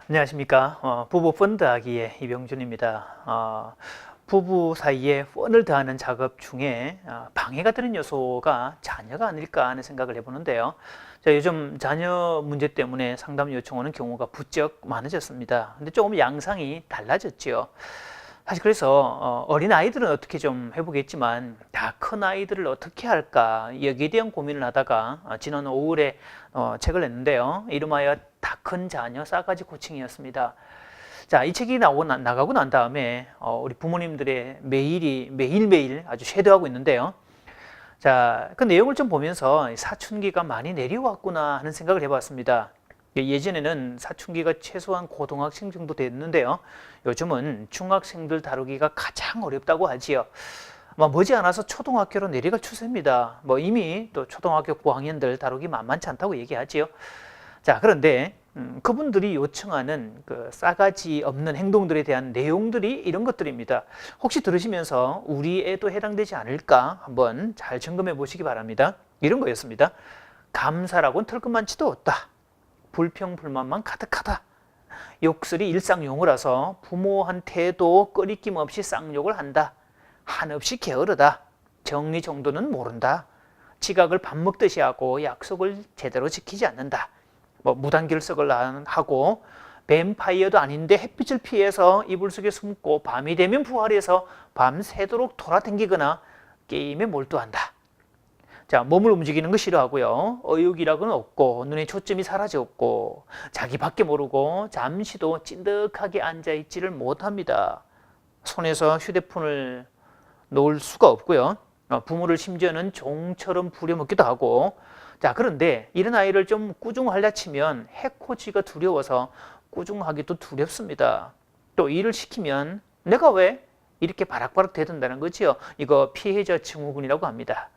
안녕하십니까. 부부 펀드하기의 이병준입니다. 부부 사이에 펀을 더하는 작업 중에 방해가 되는 요소가 자녀가 아닐까 하는 생각을 해보는데요. 자, 요즘 자녀 문제 때문에 상담 요청 오는 경우가 부쩍 많아졌습니다. 근데 조금 양상이 달라졌죠. 사실 그래서 어린 아이들은 어떻게 좀 해보겠지만 다 큰 아이들을 어떻게 할까 여기에 대한 고민을 하다가 지난 5월에 책을 냈는데요. 이름하여 다 큰 자녀 싸가지 코칭이었습니다. 자, 이 책이 나가고 난 다음에 우리 부모님들의 매일매일 아주 쇄도하고 있는데요. 자, 그 내용을 좀 보면서 사춘기가 많이 내려왔구나 하는 생각을 해봤습니다. 예전에는 사춘기가 최소한 고등학생 정도 됐는데요. 요즘은 중학생들 다루기가 가장 어렵다고 하지요. 머지않아서 초등학교로 내려갈 추세입니다. 이미 또 초등학교 고학년들 다루기 만만치 않다고 얘기하지요. 자, 그런데 그분들이 요청하는 그 싸가지 없는 행동들에 대한 내용들이 이런 것들입니다. 혹시 들으시면서 우리 애도 해당되지 않을까 한번 잘 점검해 보시기 바랍니다. 이런 거였습니다. 감사라고는 털끝만치도 없다. 불평불만만 가득하다. 욕설이 일상용어라서 부모한테도 꺼리낌 없이 쌍욕을 한다. 한없이 게으르다. 정리정돈은 모른다. 지각을 밥 먹듯이 하고 약속을 제대로 지키지 않는다. 무단결석을 하고 뱀파이어도 아닌데 햇빛을 피해서 이불 속에 숨고 밤이 되면 부활해서 밤새도록 돌아다니거나 게임에 몰두한다. 자, 몸을 움직이는 거 싫어하고요. 어육이라고는 없고 눈에 초점이 사라졌고 자기밖에 모르고 잠시도 찐득하게 앉아있지를 못합니다. 손에서 휴대폰을 놓을 수가 없고요. 부모를 심지어는 종처럼 부려먹기도 하고. 자, 그런데 이런 아이를 좀 꾸중하려 치면 해코지가 두려워서 꾸중하기도 두렵습니다. 또 일을 시키면 내가 왜 이렇게 바락바락 대든다는 거지요. 이거 피해자 증후군이라고 합니다.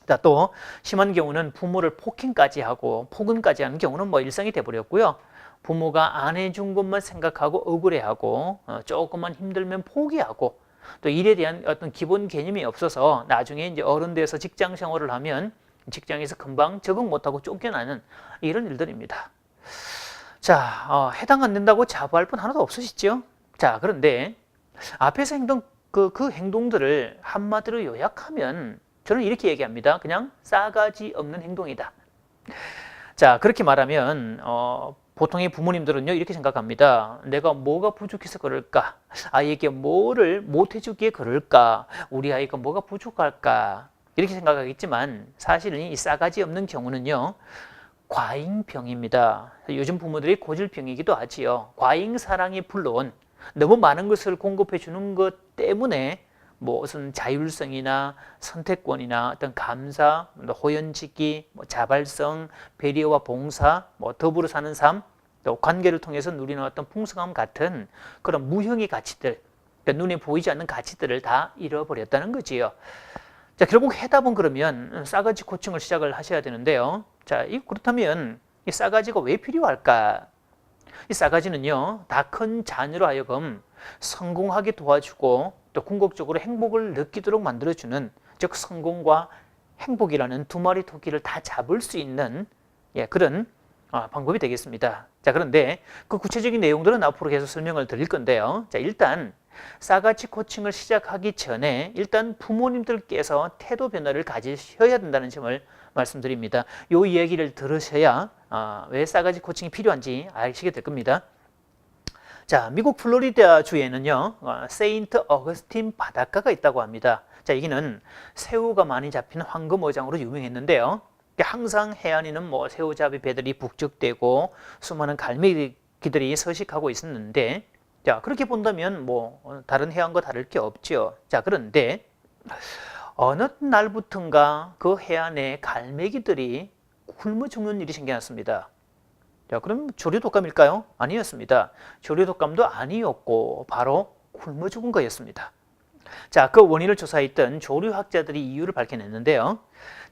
자, 또 심한 경우는 부모를 폭행까지 하고 폭언까지 하는 경우는 일상이 돼버렸고요. 부모가 안 해준 것만 생각하고 억울해하고 조금만 힘들면 포기하고 또 일에 대한 어떤 기본 개념이 없어서 나중에 이제 어른 돼서 직장 생활을 하면 직장에서 금방 적응 못하고 쫓겨나는 이런 일들입니다. 자, 해당 안 된다고 자부할 분 하나도 없으시죠? 자, 그런데 앞에서 그 행동들을 한마디로 요약하면 저는 이렇게 얘기합니다. 그냥 싸가지 없는 행동이다. 자, 그렇게 말하면 보통의 부모님들은요 이렇게 생각합니다. 내가 뭐가 부족해서 그럴까? 아이에게 뭐를 못 해주기에 그럴까? 우리 아이가 뭐가 부족할까? 이렇게 생각하겠지만 사실은 이 싸가지 없는 경우는요 과잉병입니다. 요즘 부모들이 고질병이기도 하지요. 과잉사랑이 불러온 너무 많은 것을 공급해 주는 것 때문에 무슨 자율성이나 선택권이나 어떤 감사, 호연지기, 자발성, 배려와 봉사, 더불어 사는 삶, 또 관계를 통해서 누리는 어떤 풍성함 같은 그런 무형의 가치들, 그러니까 눈에 보이지 않는 가치들을 다 잃어버렸다는 거지요. 자, 결국 해답은 그러면 싸가지 코칭을 시작을 하셔야 되는데요. 자, 그렇다면 이 싸가지가 왜 필요할까? 이 싸가지는요, 다 큰 자녀로 하여금 성공하게 도와주고 또 궁극적으로 행복을 느끼도록 만들어주는, 즉 성공과 행복이라는 두 마리 토끼를 다 잡을 수 있는 그런 방법이 되겠습니다. 자, 그런데 그 구체적인 내용들은 앞으로 계속 설명을 드릴 건데요. 자, 일단 싸가지 코칭을 시작하기 전에 일단 부모님들께서 태도 변화를 가지셔야 된다는 점을 말씀드립니다. 이 이야기를 들으셔야 왜 싸가지 코칭이 필요한지 아시게 될 겁니다. 자, 미국 플로리다 주에는요 세인트 어거스틴 바닷가가 있다고 합니다. 자, 여기는 새우가 많이 잡히는 황금어장으로 유명했는데요. 항상 해안에는 새우잡이 배들이 북적대고 수많은 갈매기들이 서식하고 있었는데, 자, 그렇게 본다면 다른 해안과 다를 게 없죠. 자, 그런데 어느 날부턴가 그 해안에 갈매기들이 굶어 죽는 일이 생겨났습니다. 자, 그럼 조류독감일까요? 아니었습니다. 조류독감도 아니었고 바로 굶어 죽은 거였습니다. 자, 그 원인을 조사했던 조류학자들이 이유를 밝혀냈는데요.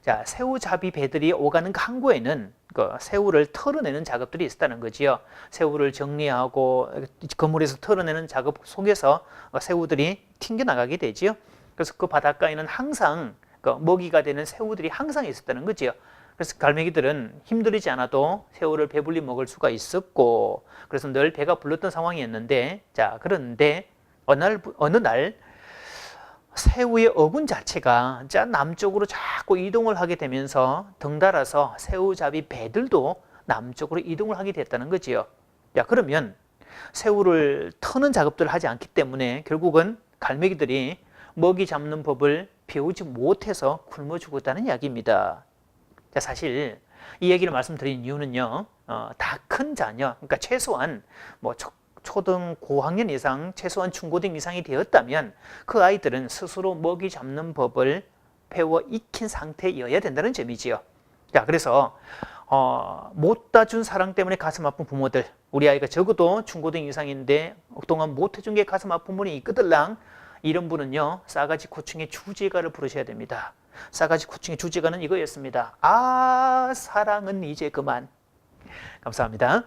자, 새우잡이 배들이 오가는 그 항구에는 그 새우를 털어내는 작업들이 있었다는 거지요. 새우를 정리하고 그물에서 털어내는 작업 속에서 새우들이 튕겨나가게 되지요. 그래서 그 바닷가에는 항상 그 먹이가 되는 새우들이 항상 있었다는 거지요. 그래서 갈매기들은 힘들이지 않아도 새우를 배불리 먹을 수가 있었고, 그래서 늘 배가 불렀던 상황이었는데, 자, 그런데 어느 날 새우의 어군 자체가 남쪽으로 자꾸 이동을 하게 되면서 덩달아서 새우잡이 배들도 남쪽으로 이동을 하게 됐다는 거지요. 야, 그러면 새우를 터는 작업들을 하지 않기 때문에 결국은 갈매기들이 먹이 잡는 법을 배우지 못해서 굶어 죽었다는 이야기입니다. 자, 사실 이 얘기를 말씀드린 이유는요, 다 큰 자녀, 그러니까 최소한 뭐 초등 고학년 이상, 최소한 중고등 이상이 되었다면 그 아이들은 스스로 먹이 잡는 법을 배워 익힌 상태여야 된다는 점이지요. 자, 그래서 못 따준 사랑 때문에 가슴 아픈 부모들, 우리 아이가 적어도 중고등 이상인데 그동안 못 해준 게 가슴 아픈 분이 있거들랑, 이런 분은요, 싸가지 고충의 주제가를 부르셔야 됩니다. 싸가지 고충의 주제가는 이거였습니다. 아, 사랑은 이제 그만. 감사합니다.